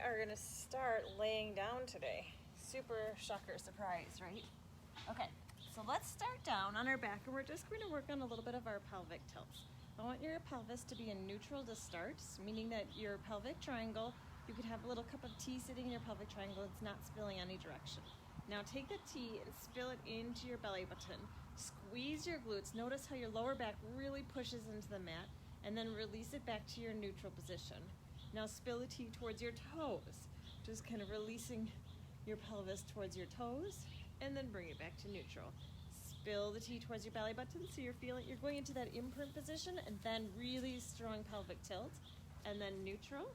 are gonna start laying down today. Super shocker surprise, right? Okay, so let's start down on our back and we're just going to work on a little bit of our pelvic tilts. I want your pelvis to be in neutral to start, meaning that your pelvic triangle, you could have a little cup of tea sitting in your pelvic triangle, it's not spilling any direction. Now take the tea and spill it into your belly button. Squeeze your glutes. Notice how your lower back really pushes into the mat, and then release it back to your neutral position. Now spill the tea towards your toes, just kind of releasing your pelvis towards your toes, and then bring it back to neutral. Spill the tea towards your belly button so you're going into that imprint position, and then really strong pelvic tilt, and then neutral,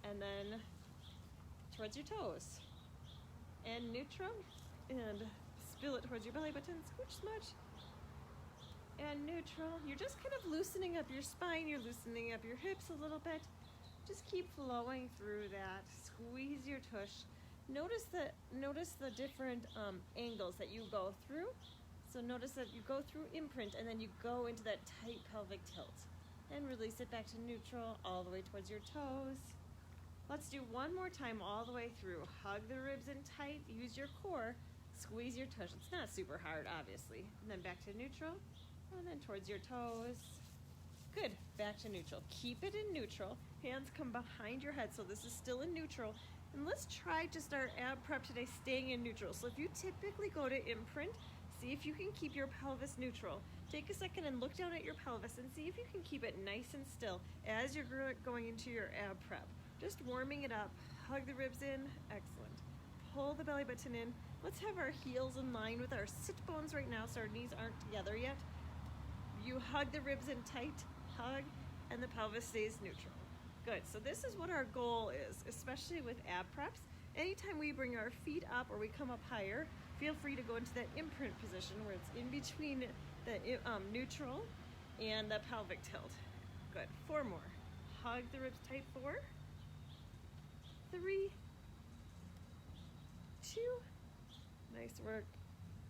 and then towards your toes, and neutral, and spill it towards your belly button, scooch smudge, and neutral. You're just kind of loosening up your spine, you're loosening up your hips a little bit. Just keep flowing through that. Squeeze your tush. Notice the different angles that you go through. So notice that you go through imprint and then you go into that tight pelvic tilt. And release it back to neutral, all the way towards your toes. Let's do one more time all the way through. Hug the ribs in tight, use your core, squeeze your tush. It's not super hard, obviously. And then back to neutral, and then towards your toes. Good, back to neutral. Keep it in neutral. Hands come behind your head, so this is still in neutral. And let's try just our ab prep today staying in neutral. So if you typically go to imprint, see if you can keep your pelvis neutral. Take a second and look down at your pelvis and see if you can keep it nice and still as you're going into your ab prep. Just warming it up. Hug the ribs in. Excellent. Pull the belly button in. Let's have our heels in line with our sit bones right now so our knees aren't together yet. You hug the ribs in tight. Hug, and the pelvis stays neutral. Good, so this is what our goal is, especially with ab preps. Anytime we bring our feet up or we come up higher, feel free to go into that imprint position where it's in between the neutral and the pelvic tilt. Good, 4 more. Hug the ribs tight, 4, 3, 2, nice work.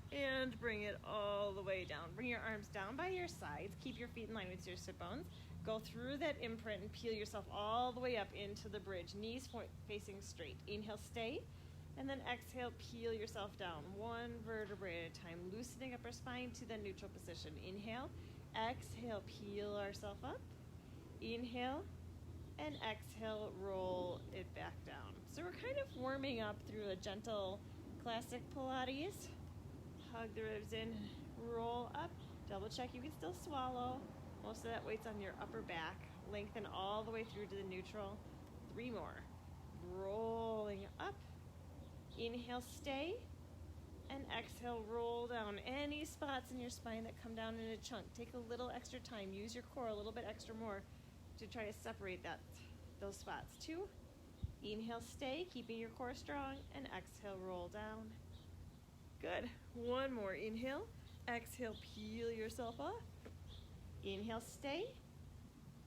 And bring it all the way down. Bring your arms down by your sides. Keep your feet in line with your sit bones. Go through that imprint and peel yourself all the way up into the bridge. Knees facing straight. Inhale, stay. And then exhale, peel yourself down. 1 vertebrae at a time. Loosening up our spine to the neutral position. Inhale. Exhale, peel ourselves up. Inhale. And exhale, roll it back down. So we're kind of warming up through a gentle classic Pilates. Hug the ribs in, roll up, double check you can still swallow. Most of that weight's on your upper back. Lengthen all the way through to the neutral. 3 more. Rolling up. Inhale, stay. And exhale, roll down. Any spots in your spine that come down in a chunk, take a little extra time. Use your core a little bit extra more to try to separate those spots. 2. Inhale, stay, keeping your core strong. And exhale, roll down. Good. 1 more. Inhale. Exhale, peel yourself off. Inhale, stay.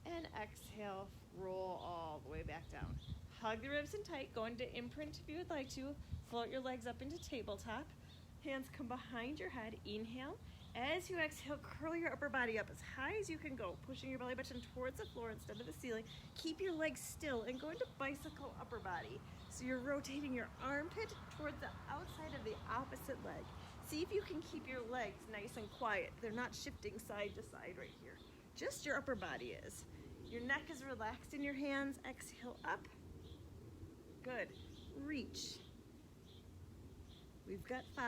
And exhale, roll all the way back down. Hug the ribs in tight. Go into imprint if you would like to. Float your legs up into tabletop. Hands come behind your head. Inhale. As you exhale, curl your upper body up as high as you can go, pushing your belly button towards the floor instead of the ceiling. Keep your legs still and go into bicycle upper body. So you're rotating your armpit towards the outside of the opposite leg. See if you can keep your legs nice and quiet. They're not shifting side to side right here. Just your upper body is. Your neck is relaxed in your hands. Exhale up. Good. Reach. We've got 5.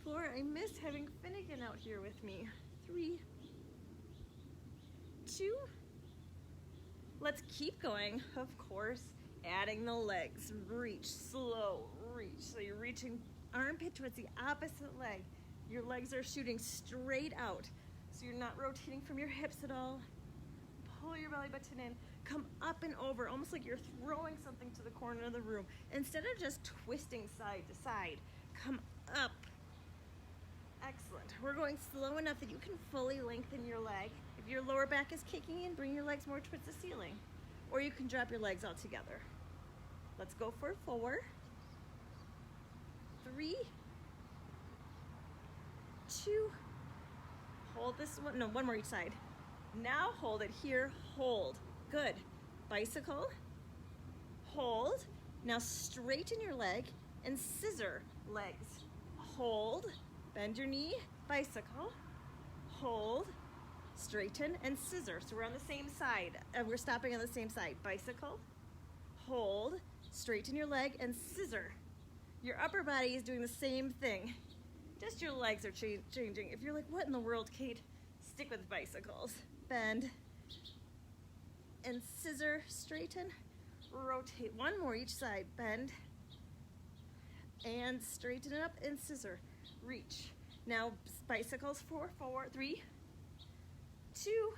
4, I miss having Finnegan out here with me. 3, 2, let's keep going, of course, adding the legs. Reach, slow, reach. So you're reaching armpit towards the opposite leg. Your legs are shooting straight out. So you're not rotating from your hips at all. Pull your belly button in, come up and over, almost like you're throwing something to the corner of the room. Instead of just twisting side to side, come up. Excellent. We're going slow enough that you can fully lengthen your leg. If your lower back is kicking in, bring your legs more towards the ceiling. Or you can drop your legs all together. Let's go for 4, 3, 2, hold this one, no, 1 more each side. Now hold it here, hold. Good. Bicycle, hold. Now straighten your leg and scissor legs. Hold, bend your knee, bicycle, hold, straighten, and scissor. So we're on the same side. We're stopping on the same side. Bicycle, hold, straighten your leg, and scissor. Your upper body is doing the same thing. Just your legs are changing. If you're like, what in the world, Kate? Stick with bicycles. Bend and scissor, straighten, rotate. One more each side. Bend and straighten it up and scissor. Reach. Now bicycles, 4, 3, 2.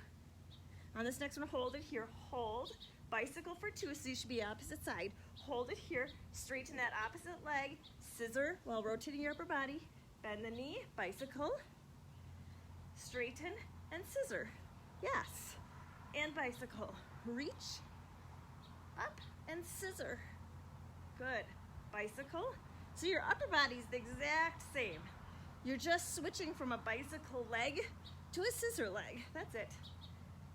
On this next one, hold it here. Hold. Bicycle for 2, so you should be opposite side. Hold it here. Straighten that opposite leg. Scissor while rotating your upper body. Bend the knee. Bicycle. Straighten and scissor. Yes. And bicycle. Reach. Up and scissor. Good. Bicycle. So your upper body is the exact same. You're just switching from a bicycle leg to a scissor leg. That's it.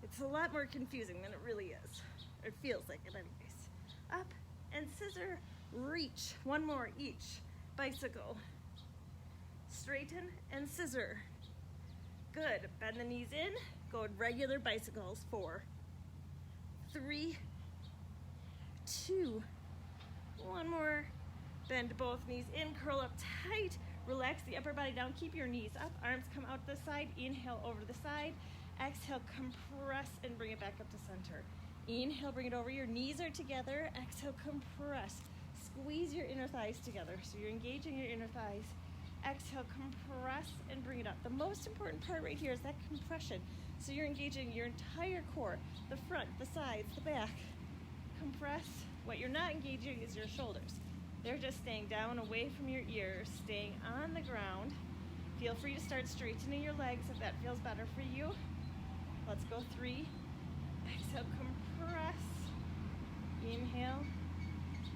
It's a lot more confusing than it really is. It feels like it anyways. Up and scissor. Reach. One more each. Bicycle. Straighten and scissor. Good. Bend the knees in. Go regular bicycles. 4, 3, 2. One more. Bend both knees in. Curl up tight. Relax the upper body down. Keep your knees up. Arms come out the side. Inhale over the side. Exhale, compress and bring it back up to center. Inhale, bring it over. Your knees are together. Exhale, compress. Squeeze your inner thighs together. So you're engaging your inner thighs. Exhale, compress and bring it up. The most important part right here is that compression. So you're engaging your entire core, the front, the sides, the back. Compress. What you're not engaging is your shoulders. They're just staying down away from your ears, staying on the ground. Feel free to start straightening your legs if that feels better for you. Let's go 3. Exhale, compress. Inhale.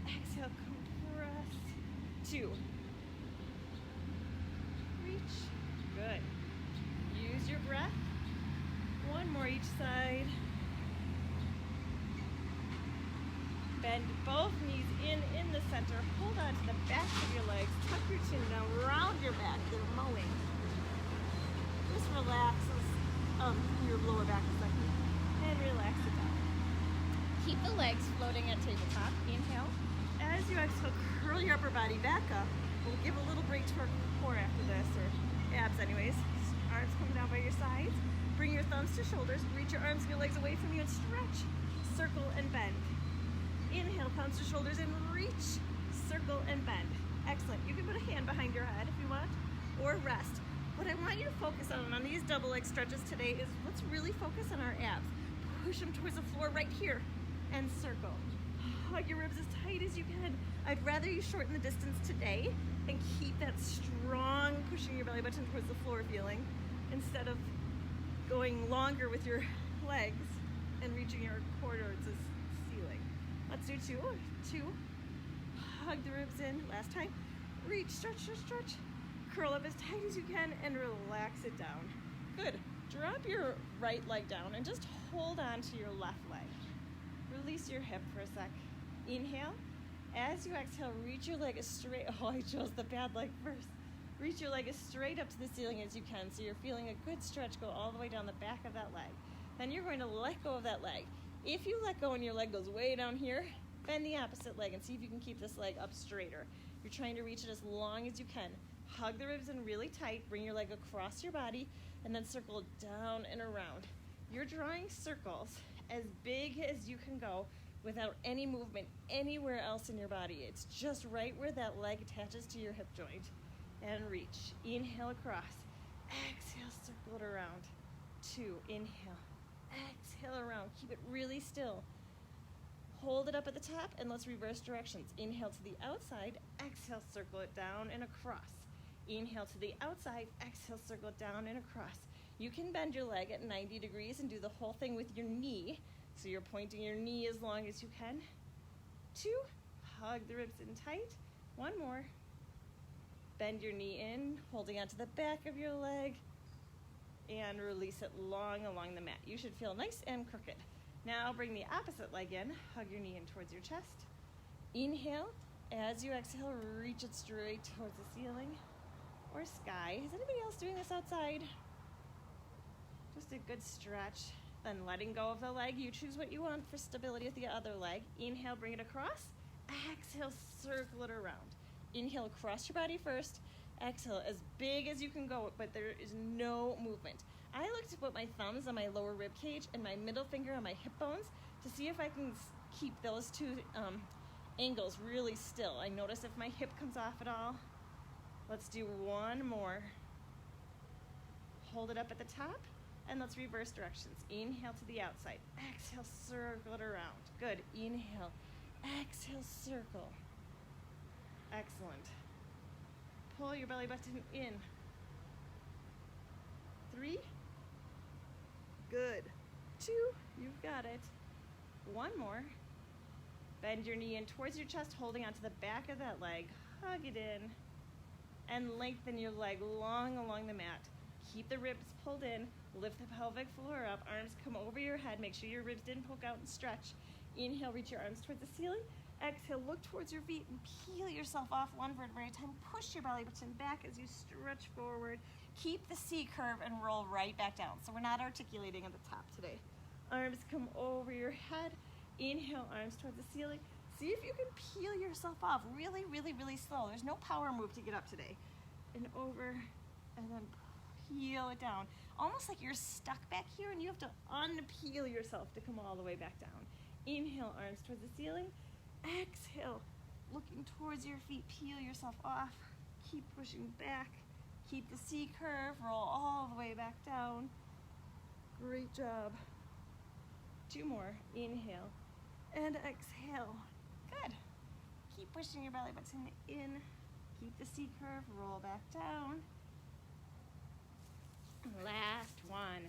Exhale, compress. 2. Reach. Good. Use your breath. One more each side. Bend both knees in the center. Hold on to the back of your legs. Tuck your chin down. Round your back. They're mowing. Just relax your lower back a second. And relax it down. Keep the legs floating at tabletop. Inhale. As you exhale, curl your upper body back up. We'll give a little break to our core after this, or abs anyways. Arms come down by your sides. Bring your thumbs to shoulders. Reach your arms and your legs away from you and stretch. Circle and bend. Inhale, palms to shoulders and reach. Circle and bend. Excellent. You can put a hand behind your head if you want, or rest. What I want you to focus on these double leg stretches today is let's really focus on our abs. Push them towards the floor right here and circle. Hug your ribs as tight as you can. I'd rather you shorten the distance today and keep that strong pushing your belly button towards the floor feeling instead of going longer with your legs and reaching your core towards the ceiling. Let's do 2. 2. Hug the ribs in. Last time. Reach, stretch, stretch, stretch. Curl up as tight as you can and relax it down. Good. Drop your right leg down and just hold on to your left leg. Release your hip for a sec. Inhale. As you exhale, reach your leg as straight. Oh, I chose the bad leg first. Reach your leg as straight up to the ceiling as you can, so you're feeling a good stretch go all the way down the back of that leg. Then you're going to let go of that leg. If you let go and your leg goes way down here, bend the opposite leg and see if you can keep this leg up straighter. You're trying to reach it as long as you can. Hug the ribs in really tight. Bring your leg across your body and then circle down and around. You're drawing circles as big as you can go without any movement anywhere else in your body. It's just right where that leg attaches to your hip joint. And reach. Inhale across. Exhale, circle it around. 2. Inhale. Exhale around. Keep it really still. Hold it up at the top and let's reverse directions. Inhale to the outside. Exhale, circle it down and across. Inhale to the outside. Exhale, circle it down and across. You can bend your leg at 90 degrees and do the whole thing with your knee. So you're pointing your knee as long as you can. 2. Hug the ribs in tight. 1 more. Bend your knee in, holding onto the back of your leg, and release it long along the mat. You should feel nice and crooked. Now bring the opposite leg in, hug your knee in towards your chest, Inhale. As you exhale, reach it straight towards the ceiling or sky. Is anybody else doing this outside? Just a good stretch. Then letting go of the leg. You choose what you want for stability with the other leg. Inhale, bring it across. Exhale, circle it around. Inhale, cross your body first. Exhale, as big as you can go, but there is no movement. I like to put my thumbs on my lower rib cage and my middle finger on my hip bones to see if I can keep those two angles really still. I notice if my hip comes off at all. Let's do one more. Hold it up at the top, and let's reverse directions. Inhale to the outside. Exhale, circle it around. Good. Inhale. Exhale, circle. Excellent. Pull your belly button in. 3. Good. 2. You've got it. One more. Bend your knee in towards your chest, holding onto the back of that leg. Hug it in. And lengthen your leg long along the mat. Keep the ribs pulled in. Lift the pelvic floor up. Arms come over your head. Make sure your ribs didn't poke out and stretch. Inhale, reach your arms towards the ceiling. Exhale, look towards your feet and peel yourself off one vertebrae at a time. Push your belly button back as you stretch forward. Keep the C curve and roll right back down. So we're not articulating at the top today. Arms come over your head. Inhale, arms towards the ceiling. See if you can peel yourself off really, really, really slow. There's no power move to get up today. And over, and then peel it down. Almost like you're stuck back here and you have to unpeel yourself to come all the way back down. Inhale, arms towards the ceiling. Exhale, looking towards your feet, peel yourself off. Keep pushing back. Keep the C curve, roll all the way back down. Great job. 2 more. Inhale and exhale. Good. Keep pushing your belly button in. Keep the C curve, roll back down. Last one.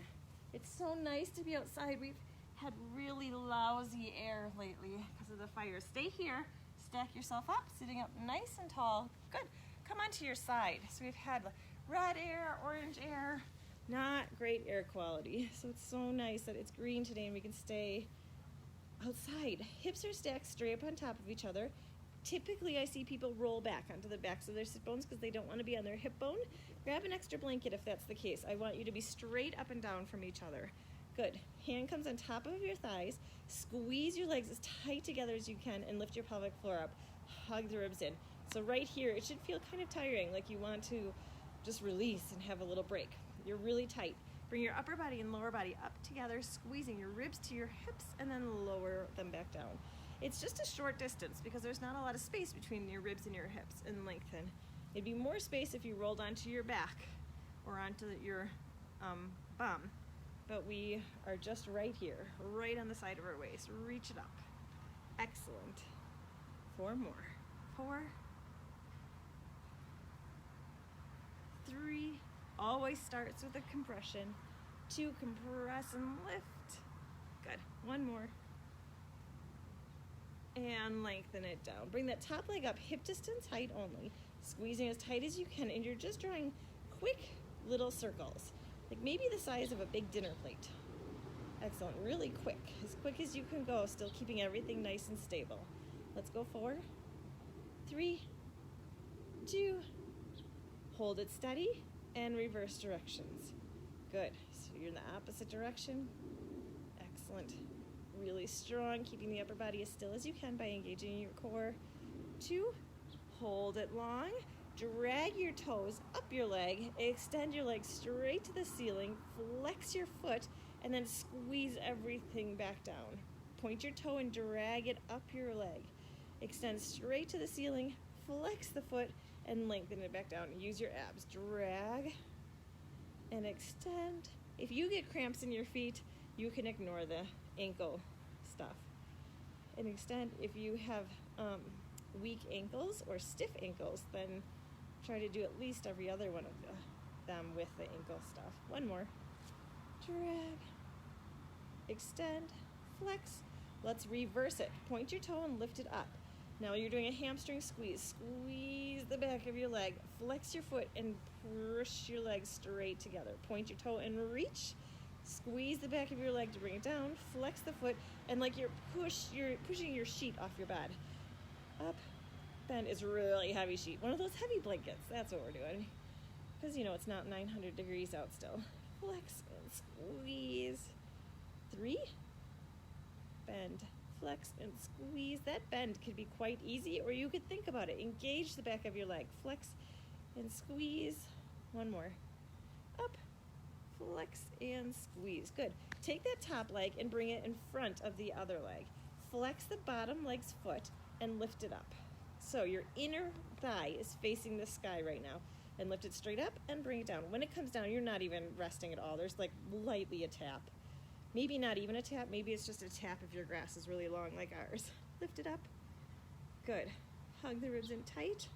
It's so nice to be outside. We've had really lousy air lately because of the fire. Stay here, stack yourself up, sitting up nice and tall. Good. Come onto your side. So we've had red air, orange air, not great air quality. So it's so nice that it's green today and we can stay outside. Hips are stacked straight up on top of each other. Typically I see people roll back onto the backs of their sit bones because they don't want to be on their hip bone. Grab an extra blanket if that's the case. I want you to be straight up and down from each other. Good. Hand comes on top of your thighs. Squeeze your legs as tight together as you can and lift your pelvic floor up. Hug the ribs in. So right here, it should feel kind of tiring, like you want to just release and have a little break. You're really tight. Bring your upper body and lower body up together, squeezing your ribs to your hips and then lower them back down. It's just a short distance because there's not a lot of space between your ribs and your hips, and lengthen. It'd be more space if you rolled onto your back or onto your bum. But we are just right here, right on the side of our waist. Reach it up. Excellent. 4 more. 4, 3. Always starts with a compression. 2, compress and lift. Good. 1 more. And lengthen it down. Bring that top leg up, hip distance height only. Squeezing as tight as you can, and you're just drawing quick little circles. Like maybe the size of a big dinner plate. Excellent, really quick. As quick as you can go, still keeping everything nice and stable. Let's go 4, 3, 2. Hold it steady and reverse directions. Good, so you're in the opposite direction. Excellent, really strong, keeping the upper body as still as you can by engaging your core. 2, hold it long. Drag your toes up your leg, extend your leg straight to the ceiling, flex your foot, and then squeeze everything back down. Point your toe and drag it up your leg. Extend straight to the ceiling, flex the foot, and lengthen it back down. Use your abs. Drag and extend. If you get cramps in your feet, you can ignore the ankle stuff. And extend. If you have weak ankles or stiff ankles, then try to do at least every other one of them with the ankle stuff. 1 more. Drag, extend, flex. Let's reverse it. Point your toe and lift it up. Now you're doing a hamstring squeeze. Squeeze the back of your leg. Flex your foot and push your legs straight together. Point your toe and reach. Squeeze the back of your leg to bring it down. Flex the foot, and like you're pushing your sheet off your bed. up, bend. It's really heavy sheet. One of those heavy blankets. That's what we're doing. Because, you know, it's not 900 degrees out still. Flex and squeeze. 3. Bend, flex, and squeeze. That bend could be quite easy, or you could think about it. Engage the back of your leg. Flex and squeeze. One more. Up, flex, and squeeze. Good. Take that top leg and bring it in front of the other leg. Flex the bottom leg's foot and lift it up. So your inner thigh is facing the sky right now. And lift it straight up and bring it down. When it comes down, you're not even resting at all. There's like lightly a tap. Maybe not even a tap. Maybe it's just a tap if your grass is really long like ours. Lift it up. Good. Hug the ribs in tight.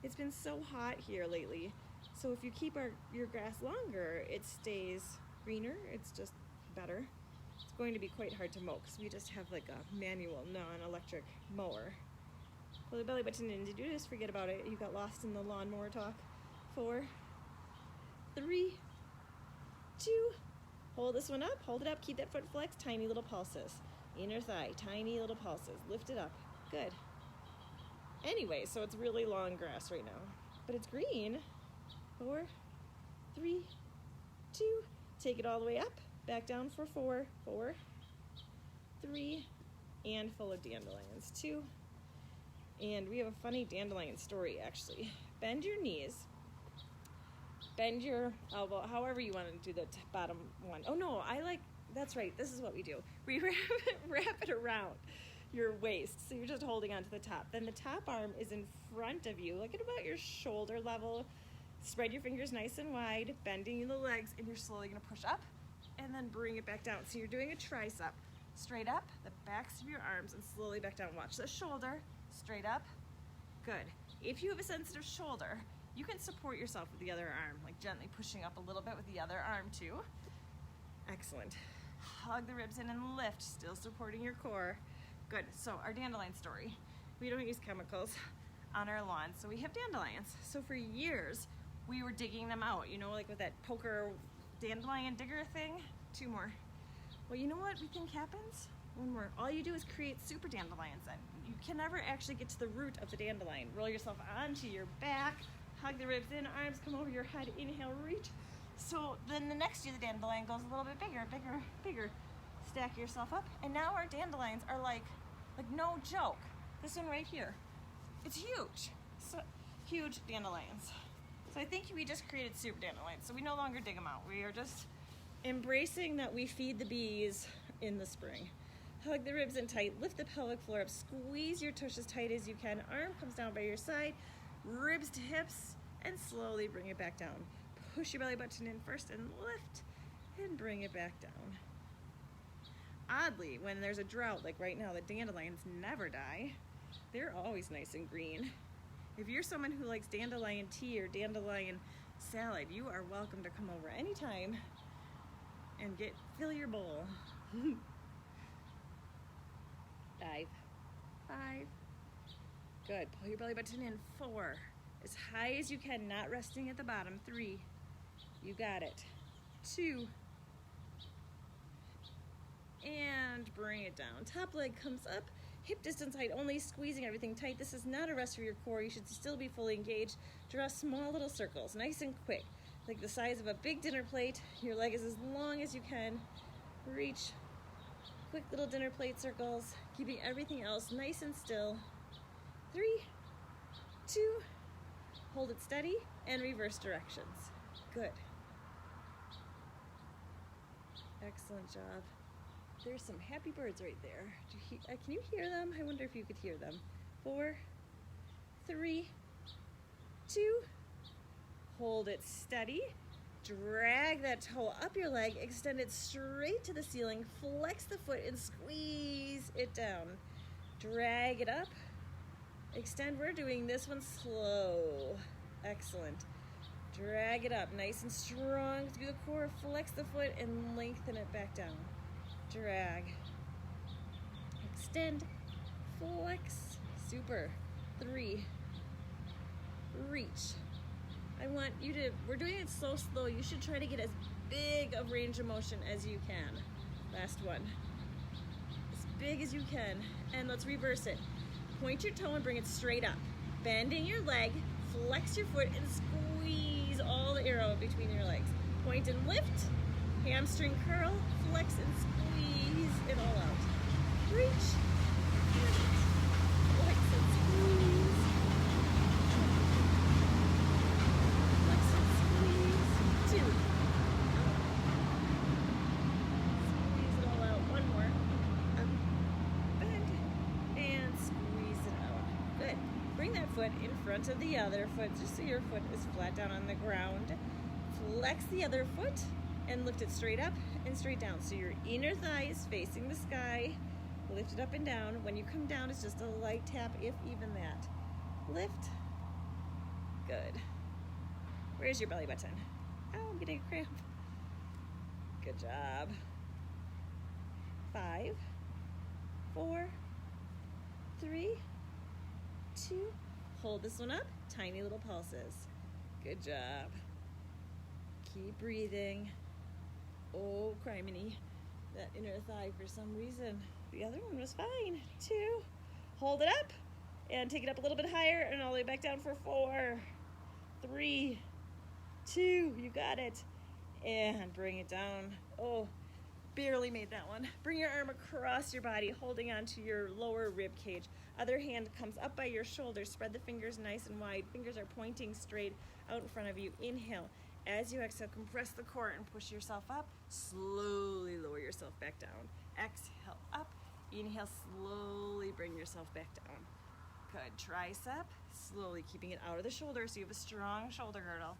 It's been so hot here lately. So if you keep your grass longer, it stays greener. It's just better. It's going to be quite hard to mow because we just have like a manual, non-electric mower. Pull the belly button in. Did you just forget about it? You got lost in the lawnmower talk. 4, 3, 2. Hold this one up. Hold it up. Keep that foot flexed. Tiny little pulses. Inner thigh. Tiny little pulses. Lift it up. Good. Anyway, so it's really long grass right now. But it's green. 4, 3, 2. Take it all the way up. Back down for 4, 4, 3, and full of dandelions. 2. And we have a funny dandelion story, actually. Bend your knees. Bend your elbow, however you want to do the bottom one. Oh no, that's right, this is what we do. We wrap it around your waist, so you're just holding onto the top. Then the top arm is in front of you, like at about your shoulder level. Spread your fingers nice and wide, bending the legs, and you're slowly gonna push up and then bring it back down. So you're doing a tricep. Straight up, the backs of your arms, and slowly back down. Watch the shoulder, straight up. Good. If you have a sensitive shoulder, you can support yourself with the other arm, like gently pushing up a little bit with the other arm too. Excellent. Hug the ribs in and lift, still supporting your core. Good. So our dandelion story. We don't use chemicals on our lawn, so we have dandelions. So for years, we were digging them out, you know, like with that poker dandelion digger thing. 2 more. Well, you know what we think happens? 1 more. All you do is create super dandelions then. You can never actually get to the root of the dandelion. Roll yourself onto your back, hug the ribs in, arms come over your head, inhale, reach. So then the next year the dandelion goes a little bit bigger, bigger, bigger. Stack yourself up, and now our dandelions are like no joke. This one right here, it's huge. So huge dandelions. So I think we just created super dandelions. So we no longer dig them out. We are just embracing that we feed the bees in the spring. Hug the ribs in tight, lift the pelvic floor up, squeeze your tush as tight as you can. Arm comes down by your side, ribs to hips, and slowly bring it back down. Push your belly button in first and lift, and bring it back down. Oddly, when there's a drought like right now, the dandelions never die. They're always nice and green. If you're someone who likes dandelion tea or dandelion salad, you are welcome to come over anytime and fill your bowl. 5, 5. Good. Pull your belly button in. 4. As high as you can, not resting at the bottom. 3. You got it. 2. And bring it down. Top leg comes up. Hip distance height only, squeezing everything tight. This is not a rest for your core. You should still be fully engaged. Draw small little circles, nice and quick, like the size of a big dinner plate. Your leg is as long as you can. Reach. Quick little dinner plate circles, keeping everything else nice and still. 3, 2, hold it steady, and reverse directions. Good. Excellent job. There's some happy birds right there. Can you hear them? I wonder if you could hear them. 4, 3, 2, hold it steady. Drag that toe up your leg, extend it straight to the ceiling, flex the foot and squeeze it down. Drag it up, extend. We're doing this one slow. Excellent. Drag it up nice and strong through the core, flex the foot and lengthen it back down. Drag, extend, flex, super. 3, reach. I want you to, we're doing it so slow, you should try to get as big of range of motion as you can. Last one. As big as you can. And let's reverse it. Point your toe and bring it straight up. Bending your leg, flex your foot and squeeze all the air out between your legs. Point and lift, hamstring curl, flex and squeeze it all out. Reach, flex and squeeze. Flex and squeeze. 2. Squeeze it all out. 1 more. Up, bend, and squeeze it out. Good. Bring that foot in front of the other foot just so your foot is flat down on the ground. Flex the other foot and lift it straight up and straight down. So your inner thigh is facing the sky. Lift it up and down. When you come down, it's just a light tap, if even that. Lift. Good. Where's your belly button? Oh, I'm getting a cramp. Good job. 5, 4, 3, 2. Hold this one up. Tiny little pulses. Good job. Keep breathing. Oh, criminy. That inner thigh for some reason. The other one was fine. 2. Hold it up and take it up a little bit higher and all the way back down for 4, 3, 2. You got it. And bring it down. Oh, barely made that one. Bring your arm across your body, holding onto your lower rib cage. Other hand comes up by your shoulder. Spread the fingers nice and wide. Fingers are pointing straight out in front of you. Inhale. As you exhale, compress the core and push yourself up. Slowly lower yourself back down. Exhale up. Inhale, slowly bring yourself back down. Good. Tricep, slowly keeping it out of the shoulder so you have a strong shoulder girdle.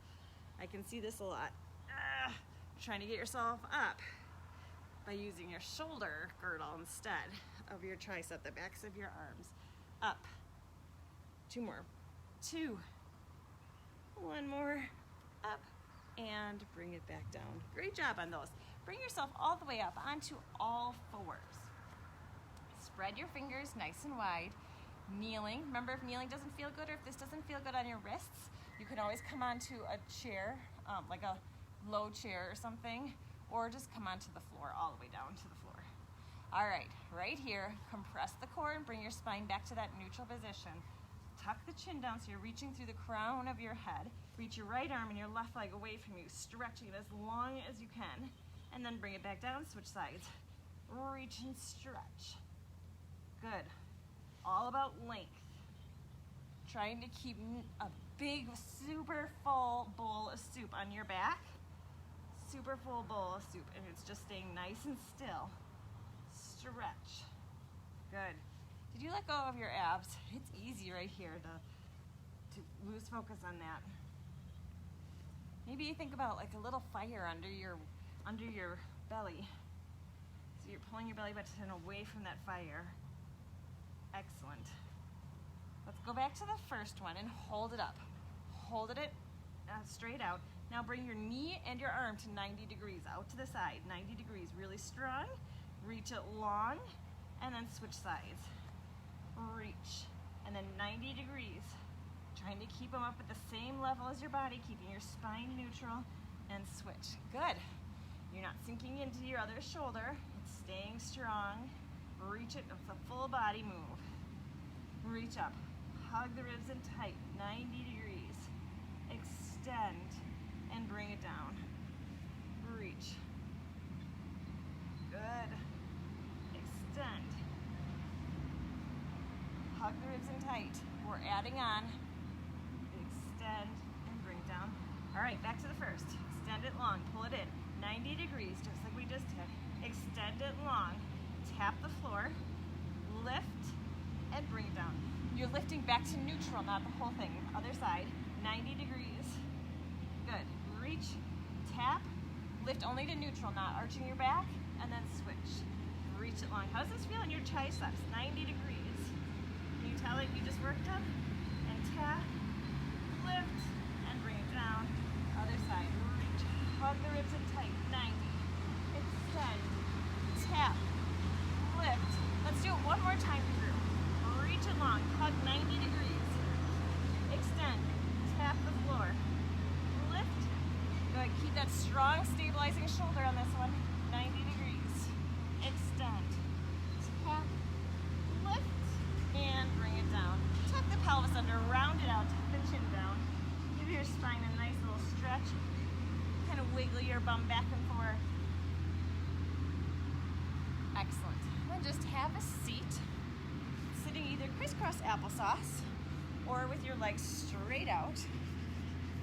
I can see this a lot. Trying to get yourself up by using your shoulder girdle instead of your tricep, the backs of your arms. Up. 2 more. 2. 1 more. Up. And bring it back down. Great job on those. Bring yourself all the way up onto all 4s. Spread your fingers nice and wide. Kneeling. Remember, if kneeling doesn't feel good or if this doesn't feel good on your wrists, you can always come onto a chair, like a low chair or something, or just come onto the floor, all the way down to the floor. All right, right here, compress the core and bring your spine back to that neutral position. Tuck the chin down so you're reaching through the crown of your head. Reach your right arm and your left leg away from you, stretching it as long as you can, and then bring it back down, switch sides. Reach and stretch. Good. All about length. Trying to keep a big, super full bowl of soup on your back. Super full bowl of soup, and it's just staying nice and still. Stretch. Good. Did you let go of your abs? It's easy right here to lose focus on that. Maybe you think about like a little fire under your belly. So you're pulling your belly button away from that fire. Excellent. Let's go back to the first one and hold it up. Hold it straight out. Now bring your knee and your arm to 90 degrees, out to the side. 90 degrees, really strong. Reach it long, and then switch sides. Reach, and then 90 degrees. Trying to keep them up at the same level as your body, keeping your spine neutral, and switch. Good. You're not sinking into your other shoulder. It's staying strong. Reach it. It's a full body move. Reach up. Hug the ribs in tight. 90 degrees. Extend and bring it down. Reach. Good. Extend. Hug the ribs in tight. We're adding on. Extend and bring down. All right, back to the first. Extend it long. Pull it in. 90 degrees, just like we just did. Extend it long. Tap the floor. Lift and bring it down. You're lifting back to neutral, not the whole thing. Other side. 90 degrees. Good. Reach, tap, lift only to neutral, not arching your back, and then switch. Reach it long. How does this feel in your triceps? 90 degrees. Can you tell it you just worked up? And tap, lift, and bring it down. Other side. Reach. Hug the ribs in tight. 90. Extend. Tap. Lift. Let's do it one more time through. Reach it long. Hug 90 degrees. Extend. Tap the floor. Lift. Good. Keep that strong, stabilizing shoulder on this one. 90 degrees. Extend. Tap. Lift. And bring it down. stretch. Kind of wiggle your bum back and forth. Excellent. Then just have a seat, sitting either crisscross applesauce or with your legs straight out.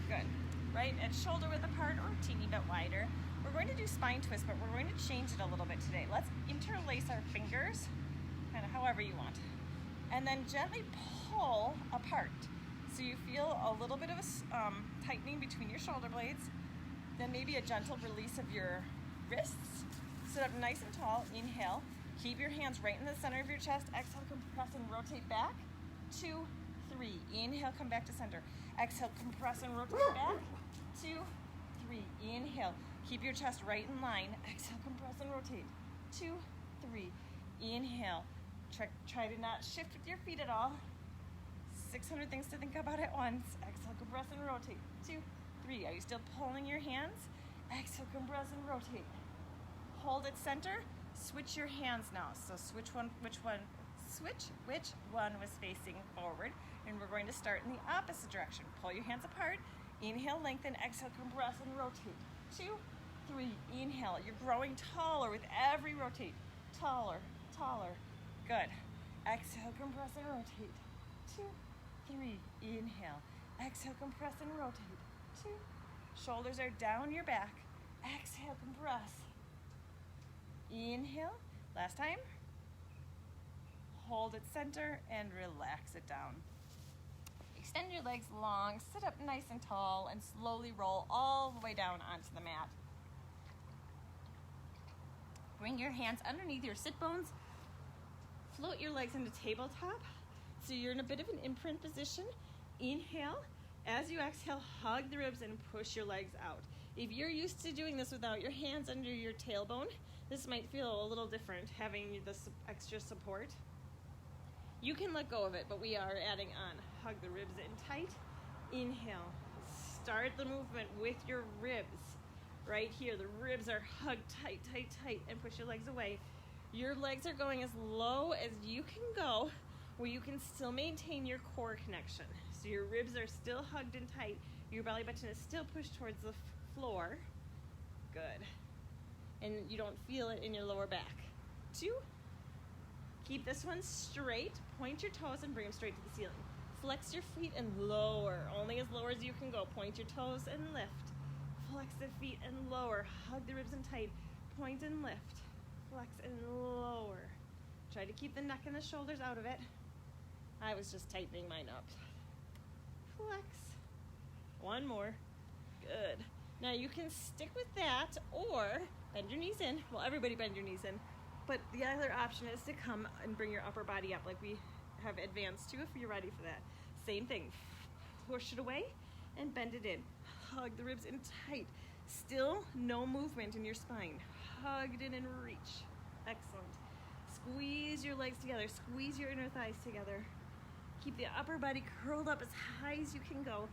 Good. Right at shoulder width apart or a teeny bit wider. We're going to do spine twist, but we're going to change it a little bit today. Let's interlace our fingers, kind of however you want. And then gently pull apart. So you feel a little bit of a tightening between your shoulder blades, then maybe a gentle release of your wrists. Sit up nice and tall, inhale. Keep your hands right in the center of your chest. Exhale, compress and rotate back. 2, 3. Inhale, come back to center. Exhale, compress and rotate back. 2, 3. Inhale. Keep your chest right in line. Exhale, compress and rotate. 2, 3. Inhale. Try to not shift with your feet at all. 600 things to think about at once. Exhale, compress and rotate. 2, 3. Are you still pulling your hands? Exhale, compress and rotate. Hold at center. Switch your hands now. So switch which one was facing forward, and we're going to start in the opposite direction. Pull your hands apart. Inhale, lengthen. Exhale, compress and rotate. 2, 3. Inhale. You're growing taller with every rotate. Taller, taller. Good. Exhale, compress and rotate. 2, 3. Inhale. Exhale, compress and rotate. 2. Shoulders are down your back. Exhale, compress. Inhale. Last time. Hold at center and relax it down. Extend your legs long. Sit up nice and tall and slowly roll all the way down onto the mat. Bring your hands underneath your sit bones. Float your legs into tabletop. So you're in a bit of an imprint position. Inhale. As you exhale, hug the ribs and push your legs out. If you're used to doing this without your hands under your tailbone, this might feel a little different, having this extra support. You can let go of it, but we are adding on. Hug the ribs in tight. Inhale. Start the movement with your ribs. Right here, the ribs are hugged tight, tight, tight, and push your legs away. Your legs are going as low as you can go, where you can still maintain your core connection. So your ribs are still hugged and tight. Your belly button is still pushed towards the floor. Good. And you don't feel it in your lower back. 2. Keep this one straight. Point your toes and bring them straight to the ceiling. Flex your feet and lower, only as low as you can go. Point your toes and lift. Flex the feet and lower. Hug the ribs in tight. Point and lift. Flex and lower. Try to keep the neck and the shoulders out of it. I was just tightening mine up. Flex. One more. Good. Now you can stick with that or bend your knees in. Well, everybody bend your knees in. But the other option is to come and bring your upper body up like we have advanced to if you're ready for that. Same thing. Push it away and bend it in. Hug the ribs in tight. Still no movement in your spine. Hug it in and reach. Excellent. Squeeze your legs together. Squeeze your inner thighs together. Keep the upper body curled up as high as you can go.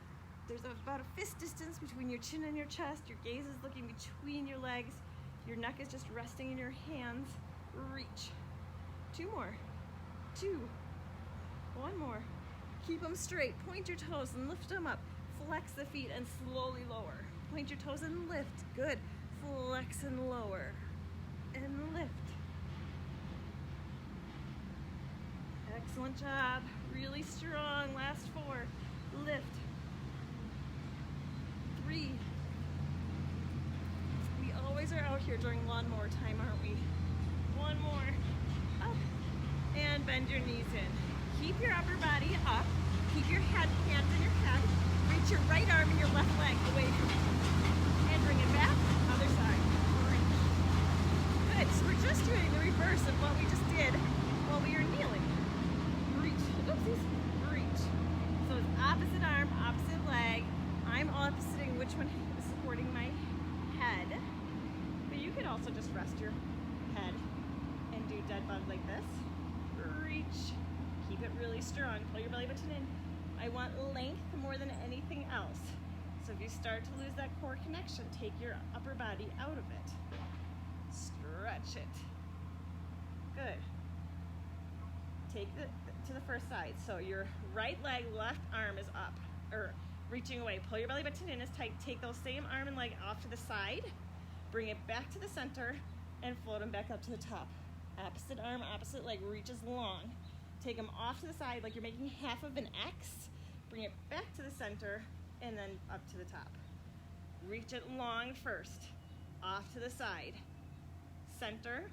There's about a fist distance between your chin and your chest. Your gaze is looking between your legs. Your neck is just resting in your hands. Reach. 2 more. 2. 1 more. Keep them straight. Point your toes and lift them up. Flex the feet and slowly lower. Point your toes and lift. Good. Flex and lower. And lift. Excellent job. Really strong. Last 4. Lift. 3. We always are out here during lawnmower time, aren't we? 1 more. Up. And bend your knees in. Keep your upper body up. Keep your hands in your head. Reach your right arm and your left leg away from you. And bring it back. Other side. Reach. Good. So we're just doing the reverse of what we just did while we were kneeling. Reach. Oopsies. Reach. So it's opposite arm, opposite leg. I'm oppositing which one is supporting my head. But you could also just rest your head and do dead bug like this. Reach. Keep it really strong. Pull your belly button in. I want length more than anything else. So if you start to lose that core connection, take your upper body out of it. Stretch it. Good. Take it to the first side. So your right leg, left arm is up. Or reaching away. Pull your belly button in as tight. Take those same arm and leg off to the side. Bring it back to the center and float them back up to the top. Opposite arm, opposite leg reaches long. Take them off to the side like you're making half of an X. Bring it back to the center and then up to the top. Reach it long first. Off to the side. Center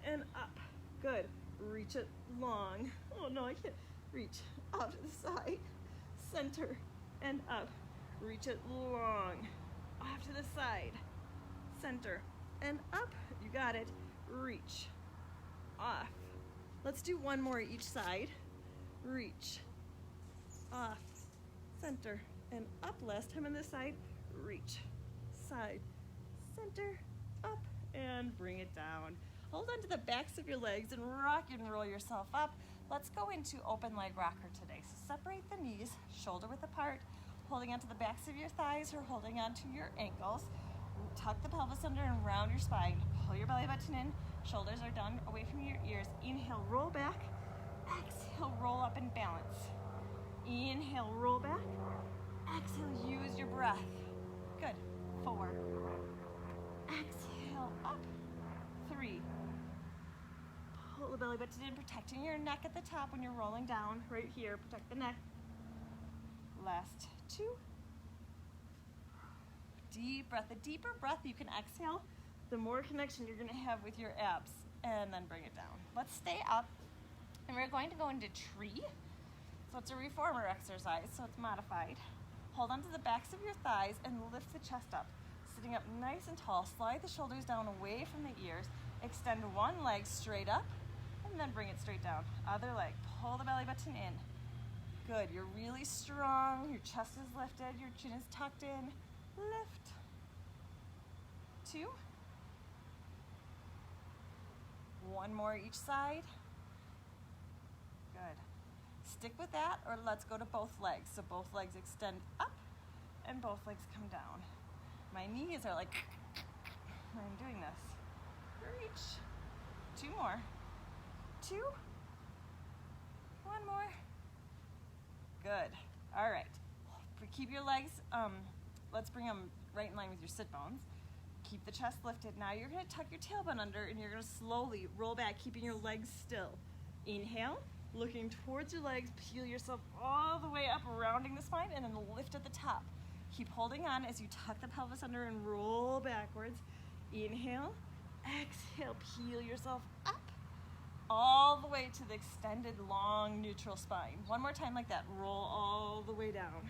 and up. Good. Reach it long. Oh no, I can't. Reach off to the side. Center and up. Reach it long. Off to the side. Center and up. You got it. Reach. Off. Let's do one more each side. Reach. Off. Center and up. Last time on this side. Reach. Side. Center. Up. And bring it down. Hold on to the backs of your legs and rock and roll yourself up. Let's go into open leg rocker today. So separate the knees, shoulder width apart, holding onto the backs of your thighs or holding onto your ankles. Tuck the pelvis under and round your spine. Pull your belly button in. Shoulders are done away from your ears. Inhale, roll back. Exhale, roll up and balance. Inhale, roll back. Exhale, use your breath. Good. 4. Exhale, up. 3. Pull the belly button in, protecting your neck at the top when you're rolling down. Right here, protect the neck. Last 2. Deep breath. The deeper breath you can exhale, the more connection you're going to have with your abs. And then bring it down. Let's stay up. And we're going to go into tree. So it's a reformer exercise, so it's modified. Hold onto the backs of your thighs and lift the chest up. Sitting up nice and tall, slide the shoulders down away from the ears. Extend one leg straight up and then bring it straight down. Other leg, pull the belly button in. Good, you're really strong. Your chest is lifted, your chin is tucked in. Lift. 2. 1 more each side. Good. Stick with that, or let's go to both legs. So both legs extend up and both legs come down. My knees are like when I'm doing this. Reach. 2 more. 2. 1 more. Good. All right. Keep your legs, let's bring them right in line with your sit bones. Keep the chest lifted. Now you're going to tuck your tailbone under and you're going to slowly roll back, keeping your legs still. Inhale, looking towards your legs, peel yourself all the way up, rounding the spine, and then lift at the top. Keep holding on as you tuck the pelvis under and roll backwards. Inhale, exhale, peel yourself up, all the way to the extended long neutral spine. One more time like that. Roll all the way down.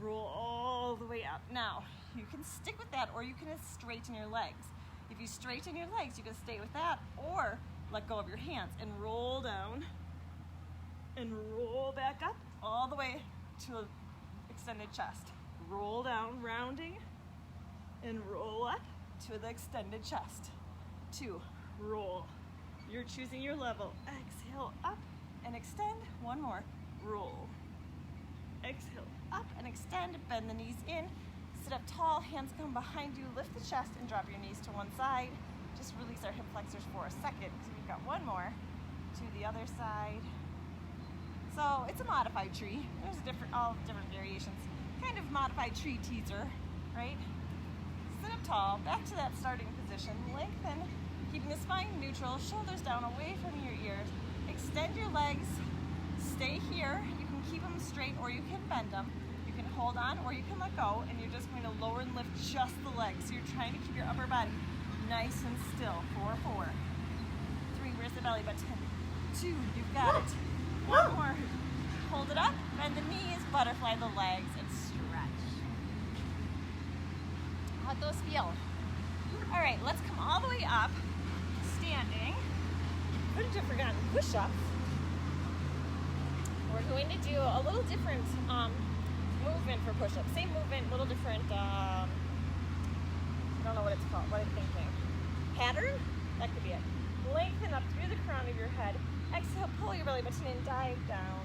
Roll all the way up. Now, you can stick with that or you can straighten your legs. If you straighten your legs, you can stay with that or let go of your hands and roll down and roll back up all the way to an extended chest. Roll down, rounding, and roll up to the extended chest. 2, roll. You're choosing your level. Exhale, up and extend. 1 more. Roll. Exhale, up and extend. Bend the knees in. Sit up tall. Hands come behind you. Lift the chest and drop your knees to one side. Just release our hip flexors for a second because we've got 1 more to the other side. So it's a modified tree. There's all different variations. Kind of modified tree teaser, right? Sit up tall. Back to that starting position. Lengthen. Keeping the spine neutral, shoulders down away from your ears. Extend your legs, stay here. You can keep them straight or you can bend them. You can hold on or you can let go, and you're just going to lower and lift just the legs. So you're trying to keep your upper body nice and still. 4, 4. 3, where's the belly button? 2, you've got it. 1 more. Hold it up, bend the knees, butterfly the legs, and stretch. How'd those feel? All right, let's come all the way up. Standing. What did you forget? Push-ups. We're going to do a little different movement for push-ups. Same movement, little different, I don't know what it's called, what I'm thinking. Pattern? That could be it. Lengthen up through the crown of your head. Exhale, pull your belly button in, dive down.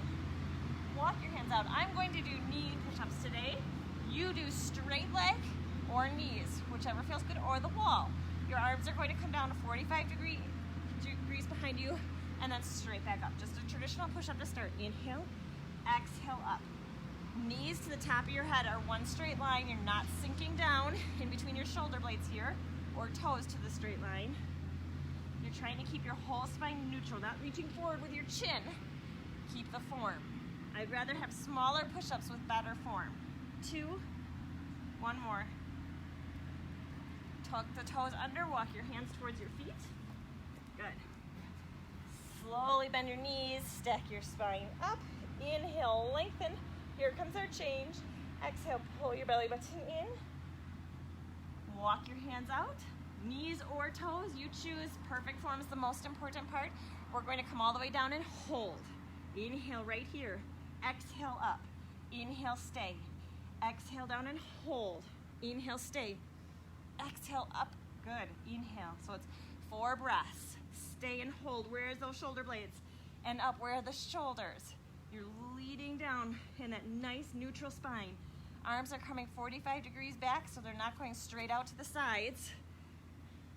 Walk your hands out. I'm going to do knee push-ups today. You do straight leg or knees, whichever feels good, or the wall. Your arms are going to come down to 45 degrees behind you, and then straight back up. Just a traditional push-up to start. Inhale, exhale up. Knees to the top of your head are one straight line. You're not sinking down in between your shoulder blades here, or toes to the straight line. You're trying to keep your whole spine neutral, not reaching forward with your chin. Keep the form. I'd rather have smaller push-ups with better form. 2, 1 more. Tuck the toes under, walk your hands towards your feet. Good. Slowly bend your knees, stack your spine up. Inhale, lengthen. Here comes our change. Exhale, pull your belly button in. Walk your hands out. Knees or toes, you choose. Perfect form is the most important part. We're going to come all the way down and hold. Inhale right here. Exhale up. Inhale, stay. Exhale down and hold. Inhale, stay. Exhale up. Good. Inhale. So it's 4 breaths. Stay and hold. Where are those shoulder blades? And up. Where are the shoulders? You're leading down in that nice neutral spine. Arms are coming 45 degrees back, so they're not going straight out to the sides.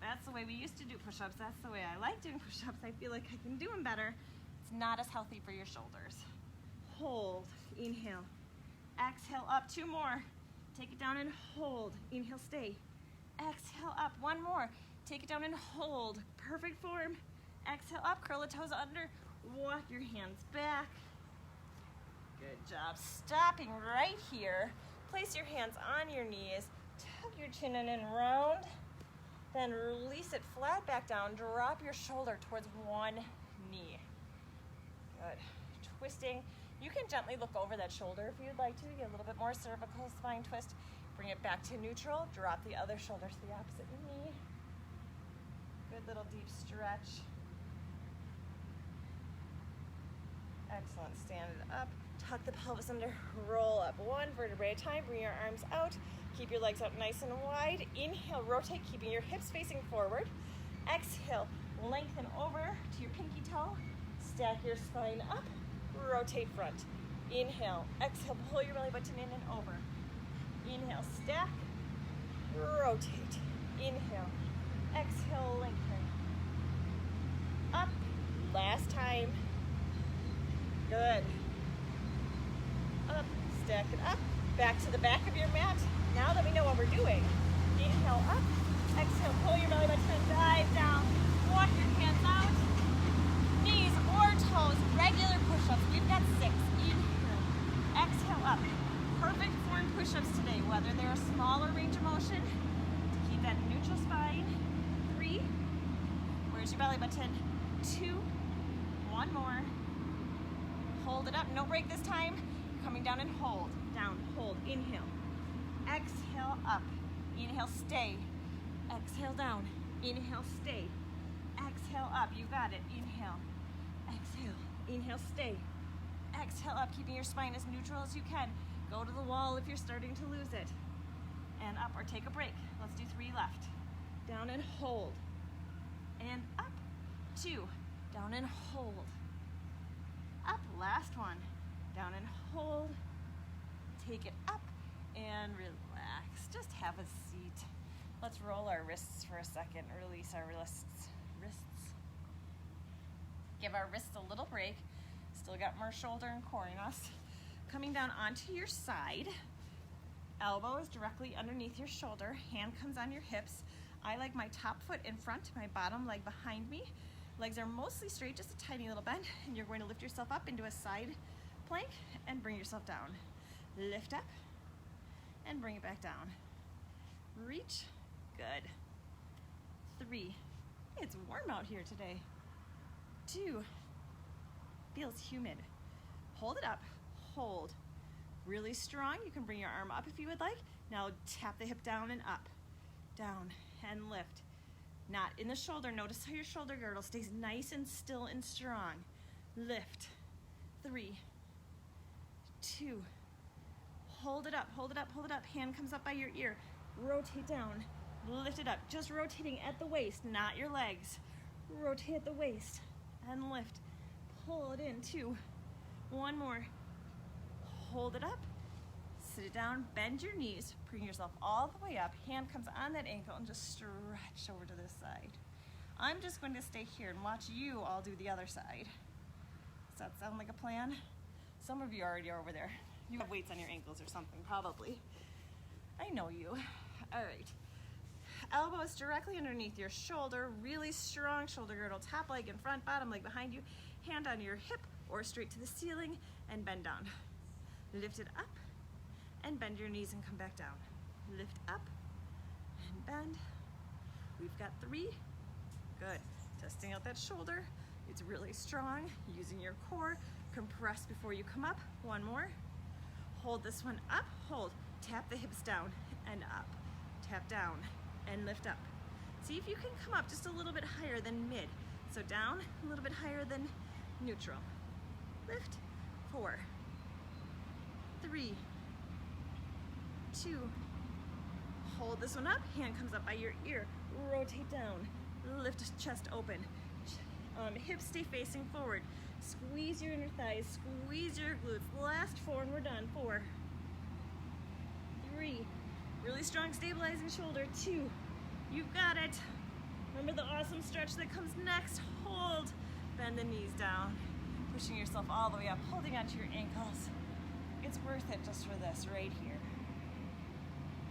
That's the way we used to do push-ups. That's the way I like doing push-ups. I feel like I can do them better. It's not as healthy for your shoulders. Hold. Inhale. Exhale up. 2 more. Take it down and hold. Inhale, stay. Exhale up. 1 more. Take it down and hold. Perfect form. Exhale up. Curl the toes under. Walk your hands back. Good job. Stopping right here. Place your hands on your knees. Tuck your chin in and round. Then release it flat back down. Drop your shoulder towards one knee. Good. Twisting. You can gently look over that shoulder if you'd like to. Get a little bit more cervical spine twist. Bring it back to neutral. Drop the other shoulder to the opposite knee. Good little deep stretch. Excellent. Stand it up. Tuck the pelvis under. Roll up. 1 vertebrae at a time. Bring your arms out. Keep your legs out nice and wide. Inhale, rotate, keeping your hips facing forward. Exhale, lengthen over to your pinky toe. Stack your spine up. Rotate front. Inhale. Exhale, pull your belly button in and over. Inhale, stack. Rotate. Inhale. Exhale, lengthen. Up. Last time. Good. Up. Stack it up. Back to the back of your mat. Now that we know what we're doing, inhale up, exhale, pull your belly button, dive down, walk your hands out, knees or toes, regular push-ups. We've got 6. Inhale, exhale up. Perfect form push-ups today, whether they're a smaller range of motion to keep that neutral spine. 3, where's your belly button? 2, 1 more. Hold it up, no break this time. Coming down and hold, down, hold, inhale. Exhale up. Inhale, stay. Exhale down. Inhale, stay. Exhale up. You got it. Inhale. Exhale. Inhale, stay. Exhale up, keeping your spine as neutral as you can. Go to the wall if you're starting to lose it. And up or take a break. Let's do 3 left. Down and hold. And up. 2. Down and hold. Up. Last one. Down and hold. Take it up. And relax. Just have a seat. Let's roll our wrists for a second. Release our wrists. Give our wrists a little break. Still got more shoulder and core in us. Coming down onto your side. Elbow is directly underneath your shoulder. Hand comes on your hips. I like my top foot in front, my bottom leg behind me. Legs are mostly straight, just a tiny little bend. And you're going to lift yourself up into a side plank and bring yourself down. Lift up. And bring it back down. Reach. Good. 3. It's warm out here today. 2. Feels humid. Hold it up. Hold. Really strong. You can bring your arm up if you would like. Now tap the hip down and up. Down and lift. Not in the shoulder. Notice how your shoulder girdle stays nice and still and strong. Lift. 3. 2. Hold it up, hold it up, hold it up. Hand comes up by your ear. Rotate down, lift it up. Just rotating at the waist, not your legs. Rotate at the waist and lift. Pull it in, 2. 1 more. Hold it up, sit it down, bend your knees, bring yourself all the way up. Hand comes on that ankle and just stretch over to this side. I'm just going to stay here and watch you all do the other side. Does that sound like a plan? Some of you already are over there. You have weights on your ankles or something, probably. I know you. All right. Elbows directly underneath your shoulder, really strong shoulder girdle, top leg in front, bottom leg behind you, hand on your hip or straight to the ceiling and bend down. Lift it up and bend your knees and come back down. Lift up and bend. We've got 3. Good. Testing out that shoulder. It's really strong. Using your core. Compress before you come up. 1 more. Hold this one up. Hold. Tap the hips down and up. Tap down and lift up. See if you can come up just a little bit higher than mid. So down, a little bit higher than neutral. Lift. 4, 3, 2. Hold this one up. Hand comes up by your ear. Rotate down. Lift chest open. Hips stay facing forward. Squeeze your inner thighs. Squeeze your glutes. Last 4 and we're done. 4, 3. Really strong stabilizing shoulder. 2. You've got it. Remember the awesome stretch that comes next. Hold. Bend the knees down. Pushing yourself all the way up. Holding onto your ankles. It's worth it just for this right here.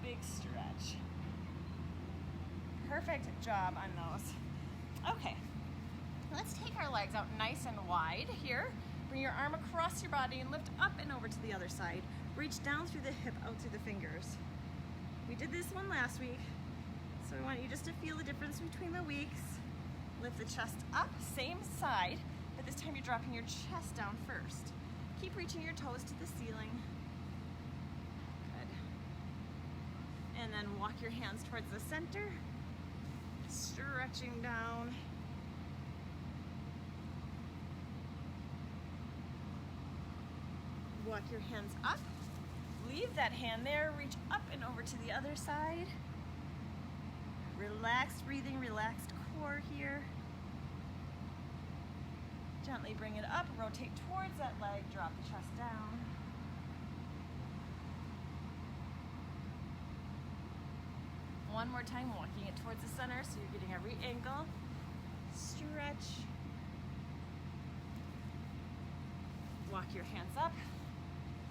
Big stretch. Perfect job on those. Okay. Let's take our legs out nice and wide here. Bring your arm across your body and lift up and over to the other side. Reach down through the hip, out through the fingers. We did this one last week, so I want you just to feel the difference between the weeks. Lift the chest up, same side, but this time you're dropping your chest down first. Keep reaching your toes to the ceiling. Good. And then walk your hands towards the center, stretching down. Walk your hands up. Leave that hand there. Reach up and over to the other side. Relaxed breathing, relaxed core here. Gently bring it up. Rotate towards that leg. Drop the chest down. One more time, walking it towards the center so you're getting every angle. Stretch. Walk your hands up.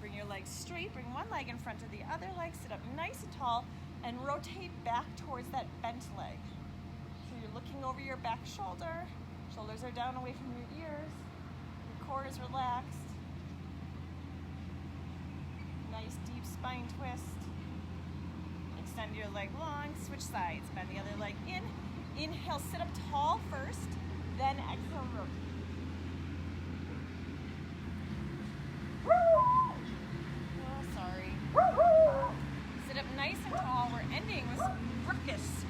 Bring your legs straight. Bring one leg in front of the other leg. Sit up nice and tall and rotate back towards that bent leg. So you're looking over your back shoulder. Shoulders are down away from your ears. Your core is relaxed. Nice deep spine twist. Extend your leg long. Switch sides. Bend the other leg in. Inhale, sit up tall first. Then exhale, rotate. Sit up nice and tall. We're ending with some ruckus.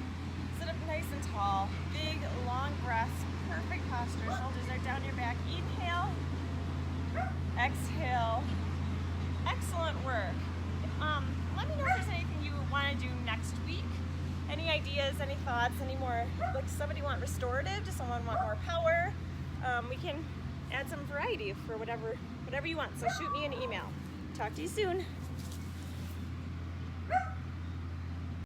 Sit up nice and tall. Big, long breaths. Perfect posture. Shoulders are down your back. Inhale. Exhale. Excellent work. Let me know if there's anything you want to do next week. Any ideas, any thoughts, any more, like somebody want restorative? Does someone want more power? We can add some variety for whatever you want. So shoot me an email. Talk to you soon.